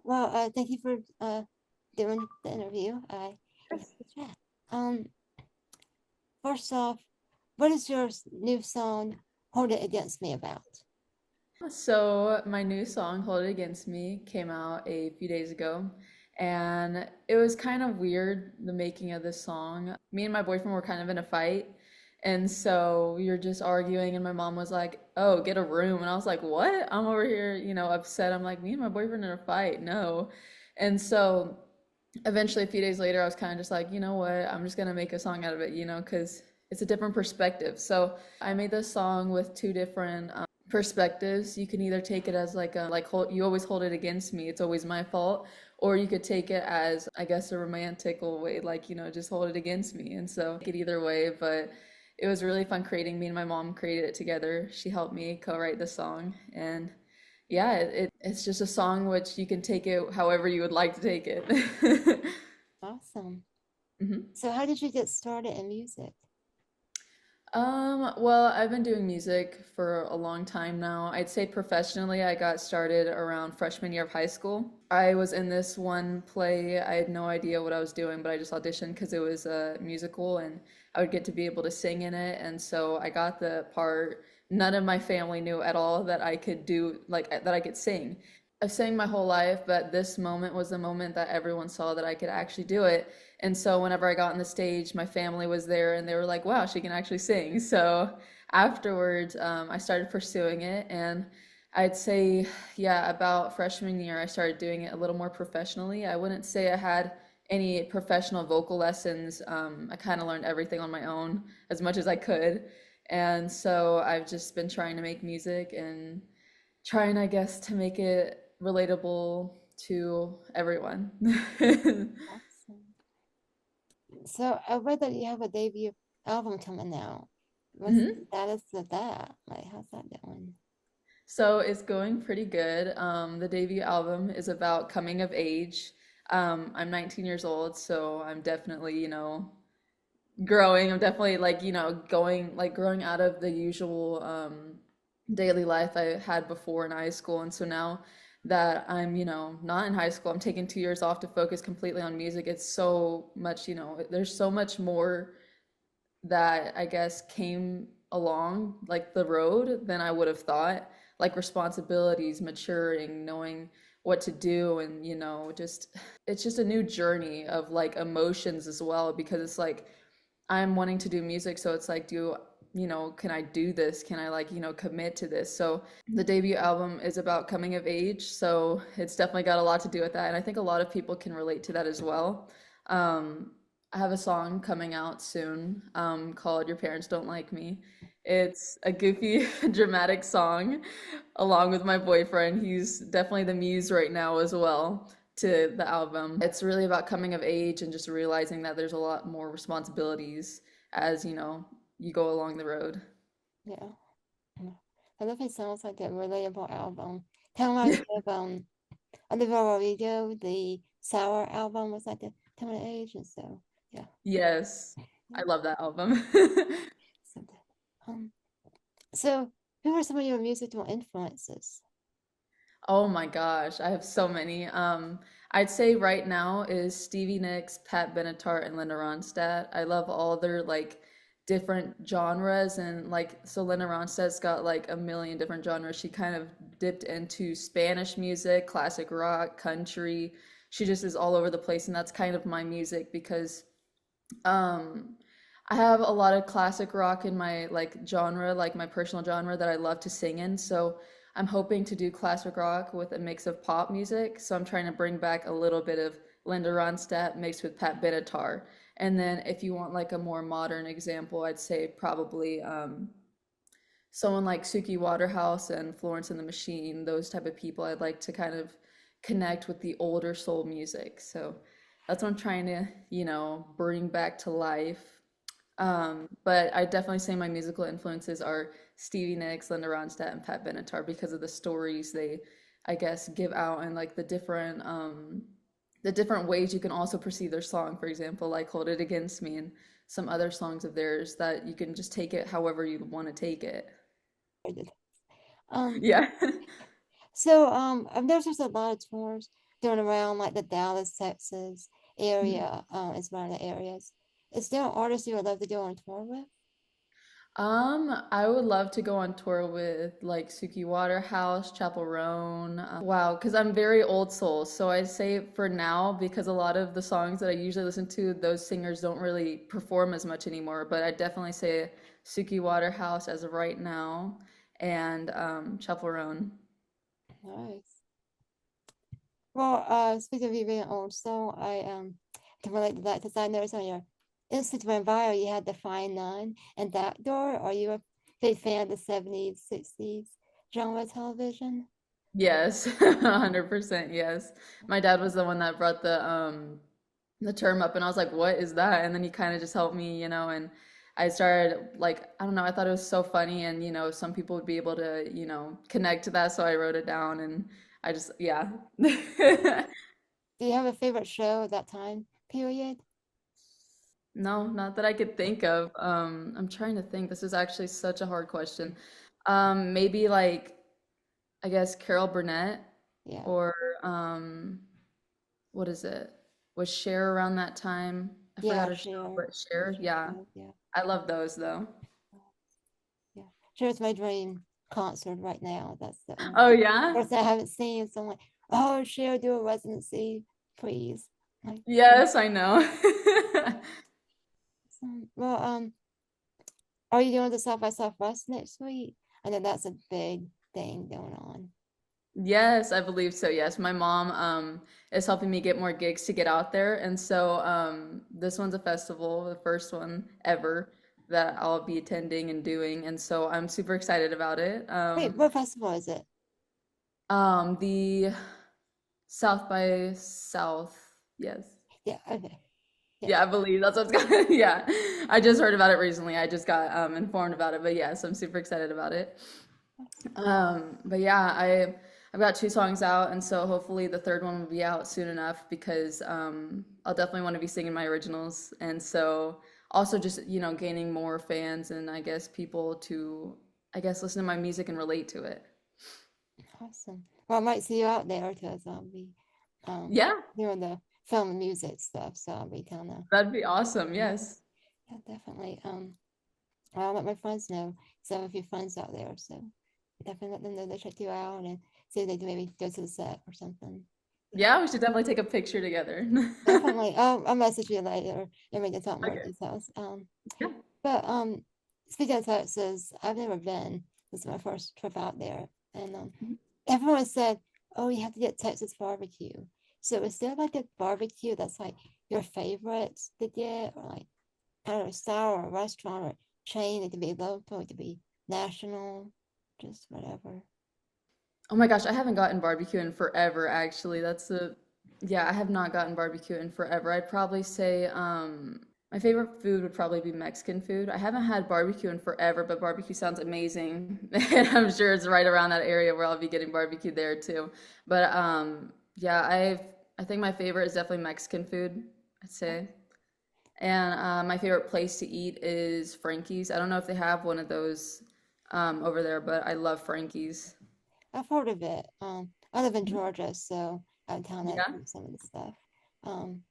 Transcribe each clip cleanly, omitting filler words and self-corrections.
Well, thank you for doing the interview. I Yes. the chat. Um, First off, what is your new song "Hold It Against Me" about? So my new song, Hold It Against Me, came out a few days ago. And it was kind of weird, the making of this song. Me and my boyfriend were kind of in a fight. And so we were just arguing, and my mom was like, "Oh, get a room." And I was like, "What?" I'm over here, upset. I'm like, "Me and my boyfriend in a fight. No." And so eventually, a few days later, I was kind of just like, you know what? I'm just gonna make a song out of it, because it's a different perspective. So I made this song with two different perspectives. You can either take it as you always hold it against me, it's always my fault, or you could take it as, I guess, a romantical way, like, just hold it against me. And so it either way, but it was really fun creating. Me and my mom created it together. She helped me co-write the song, and yeah, it's just a song which you can take it however you would like to take it. Awesome. Mhm. So, how did you get started in music? Well, I've been doing music for a long time now. I'd say professionally, I got started around freshman year of high school. I was in this one play. I had no idea what I was doing, but I just auditioned because it was a musical and I would get to be able to sing in it. And so I got the part. None of my family knew at all that I could do, like, that I could sing. I've sang my whole life, but this moment was the moment that everyone saw that I could actually do it. And so whenever I got on the stage, my family was there and they were like, wow, she can actually sing. So afterwards, I started pursuing it. And I'd say, yeah, about freshman year, I started doing it a little more professionally. I wouldn't say I had any professional vocal lessons. I kind of learned everything on my own as much as I could. And so I've just been trying to make music and trying, I guess, to make it relatable to everyone. Awesome. So, I read that you have a debut album coming out. What's the Mhm. status of that? Like, how's that going? So it's going pretty good. The debut album is about coming of age. I'm 19 years old, so I'm definitely, growing. I'm definitely like, growing out of the usual daily life I had before in high school. And so now that I'm, not in high school, I'm taking 2 years off to focus completely on music. It's so much, there's so much more that I guess came along like the road than I would have thought, like responsibilities, maturing, knowing what to do, and just it's just a new journey of like emotions as well, because it's like I'm wanting to do music, so it's like, can I do this? Can I, like, commit to this? So the debut album is about coming of age, so it's definitely got a lot to do with that, and I think a lot of people can relate to that as well. Um, I have a song coming out soon, called "Your Parents Don't Like Me." It's a goofy, dramatic song, along with my boyfriend. He's definitely the muse right now as well to the album. It's really about coming of age and just realizing that there's a lot more responsibilities as, you go along the road. Yeah. I love it. Sounds like a relatable album. Kind of reminds me of Olivia Rodrigo, the Sour album was like a coming of age, and so yeah. Yes, I love that album. So, um, so who are some of your musical influences? Oh my gosh, I have so many. I'd say right now is Stevie Nicks, Pat Benatar, and Linda Ronstadt. I love all their like different genres, and like so Linda Ronstadt's got like a million different genres. She kind of dipped into Spanish music, classic rock, country. She just is all over the place, and that's kind of my music because um I have a lot of classic rock in my like genre, like my personal genre that I love to sing in. So I'm hoping to do classic rock with a mix of pop music. So I'm trying to bring back a little bit of Linda Ronstadt mixed with Pat Benatar. And then if you want like a more modern example, I'd say probably someone like Suki Waterhouse and Florence and the Machine, those type of people. I'd like to kind of connect with the older soul music. So that's what I'm trying to, bring back to life. But I definitely say my musical influences are Stevie Nicks, Linda Ronstadt, and Pat Benatar because of the stories they, I guess, give out, and like the different ways you can also perceive their song. For example, like "Hold It Against Me" and some other songs of theirs that you can just take it however you want to take it. Um, Yeah. so I've noticed there's a lot of tours. doing around like the Dallas, Texas area, is one of the areas. Is there an artist you would love to go on tour with? I would love to go on tour with like Suki Waterhouse, Chapel Roan. Wow, because I'm very old soul. So I'd say for now, because a lot of the songs that I usually listen to, those singers don't really perform as much anymore. But I definitely say Suki Waterhouse as of right now and Chapel Roan. Nice. Well, speaking of you being old, so I can relate to that because I noticed on your Instagram bio you had the Fine Line and that door. Are you a big fan of the 70s, 60s genre television? Yes, 100% yes. My dad was the one that brought the term up and I was like, "What is that?" And then he kind of just helped me, and I started like, I don't know, I thought it was so funny and some people would be able to, connect to that, so I wrote it down and I just yeah. Do you have a favorite show at that time period? No, not that I could think of. I'm trying to think. This is actually such a hard question. Maybe like I guess Carol Burnett Yeah, or um what is it? Was Cher around that time? I forgot yeah, her show, Cher, but Cher, Cher yeah. show, yeah, I love those though. yeah. Cher's my dream concert right now. That's the Oh yeah? person I haven't seen. So I'm like, oh, Cher, do a residency, please. Like, Yes, I know. well, are you doing the South by Southwest next week? I know that's a big thing going on. Yes, I believe so. Yes, my mom is helping me get more gigs to get out there, and so this one's a festival, the first one ever that I'll be attending and doing, and so I'm super excited about it. Wait, what festival is it? The South by South, yes. Yeah, okay. Yeah. Yeah, I believe that's what's going. Yeah, I just heard about it recently. I just got informed about it, but yes, I'm super excited about it. But yeah, I've got two songs out, and so hopefully the third one will be out soon enough because I'll definitely want to be singing my originals, and so also just gaining more fans and I guess people to listen to my music and relate to it. Awesome. Well, I might see you out there because I'll be um Yeah, doing the film and music stuff. So I'll be kind of that'd be awesome. yeah, Yes. yeah, definitely. I'll let my friends know. So I have a few friends out there, so definitely let them know they check you out and see if they can maybe go to the set or something. Yeah, Yeah, we should definitely take a picture together. definitely. I'll message you later and we can talk more Okay. details. Yeah. But speaking of Texas, I've never been. This is my first trip out there, and everyone said, "Oh, you have to get Texas barbecue." So is there like a barbecue that's like your favorite to get, or like I don't know, style or restaurant or chain? It could be local, it could be national, just whatever. Oh my gosh, I haven't gotten barbecue in forever, actually. Yeah, I have not gotten barbecue in forever. I'd probably say my favorite food would probably be Mexican food. I haven't had barbecue in forever, but barbecue sounds amazing. And I'm sure it's right around that area where I'll be getting barbecue there too. But yeah, I think my favorite is definitely Mexican food, I'd say. And my favorite place to eat is Frankie's. I don't know if they have one of those over there, but I love Frankie's. I've heard of it. I live in Georgia, so I kind of Yeah. know some of the stuff. Um,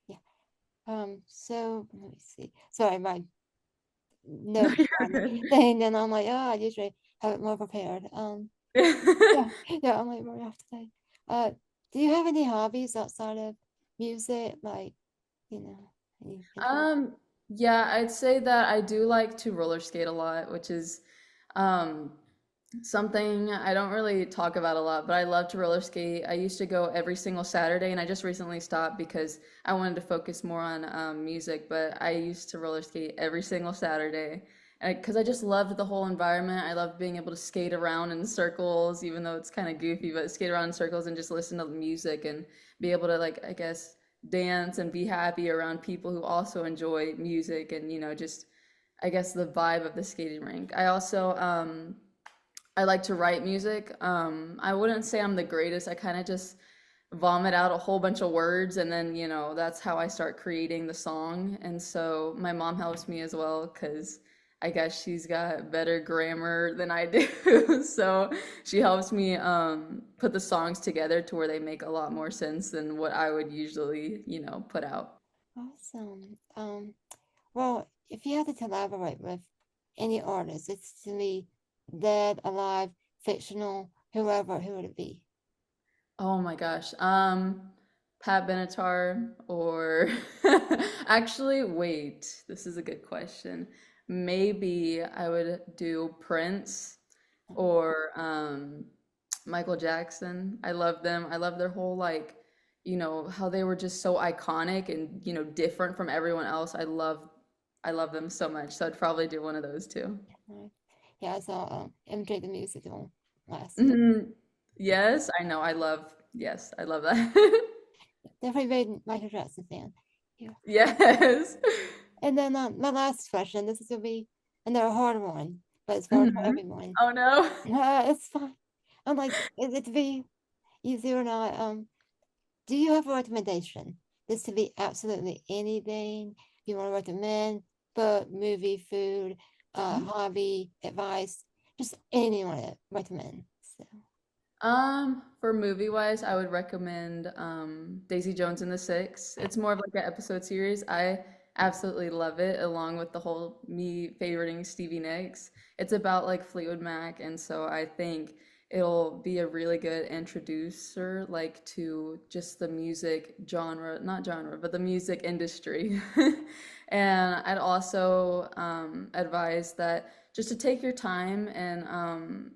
yeah. So let me see. Sorry, my No, notes you're on the good. thing, and I'm like, oh, I usually have it more prepared. Yeah, yeah, I'm like more off today. Uh, do you have any hobbies outside of music, like any interest? Um, yeah, I'd say that I do like to roller skate a lot, which is um something I don't really talk about a lot, but I love to roller skate. I used to go every single Saturday, and I just recently stopped because I wanted to focus more on music. But I used to roller skate every single Saturday, because I just loved the whole environment. I loved being able to skate around in circles, even though it's kind of goofy, but skate around in circles and just listen to the music and be able to like I guess dance and be happy around people who also enjoy music and just I guess the vibe of the skating rink. I like to write music. I wouldn't say I'm the greatest. I kind of just vomit out a whole bunch of words and then, that's how I start creating the song. And so my mom helps me as well because I guess she's got better grammar than I do. So she helps me put the songs together to where they make a lot more sense than what I would usually, put out. Awesome. Well, if you had to collaborate with any artist, it's to me dead, alive, fictional, whoever, who would it be? Oh my gosh. Pat Benatar or actually, wait, this is a good question. Maybe I would do Prince or Michael Jackson. I love them. I love their whole how they were just so iconic and, different from everyone else. I love them so much. So I'd probably do one of those two. Right. Yeah, I saw MJ the musical last week. Mhm. Yes, I know. Yes, I love that. Definitely big Michael Jackson fan. Yeah. Yes. And then my last question, this is gonna be another hard one, but it's hard for hmm everyone. Oh no. It's fine. I'm like, is it to be easy or not? Do you have a recommendation? This could be absolutely anything you want to recommend, book, movie, food, hobby, advice, just anything you want to recommend. So, For movie wise, I would recommend Daisy Jones and the Six. It's more of like an episode series. I absolutely love it, along with the whole me favoriting Stevie Nicks. It's about like Fleetwood Mac, and so I think it'll be a really good introducer like to just the music genre, not genre, but the music industry. And I'd also advise that just to take your time and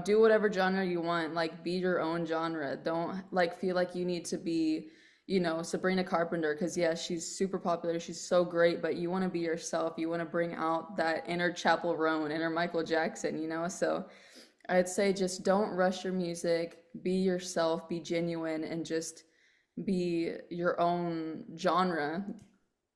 do whatever genre you want, like be your own genre. Don't like feel like you need to be, Sabrina Carpenter, because yeah, she's super popular, she's so great, but you want to be yourself. You want to bring out that inner Chapel Roan, inner Michael Jackson. So I'd say just don't rush your music, be yourself, be genuine, and just be your own genre.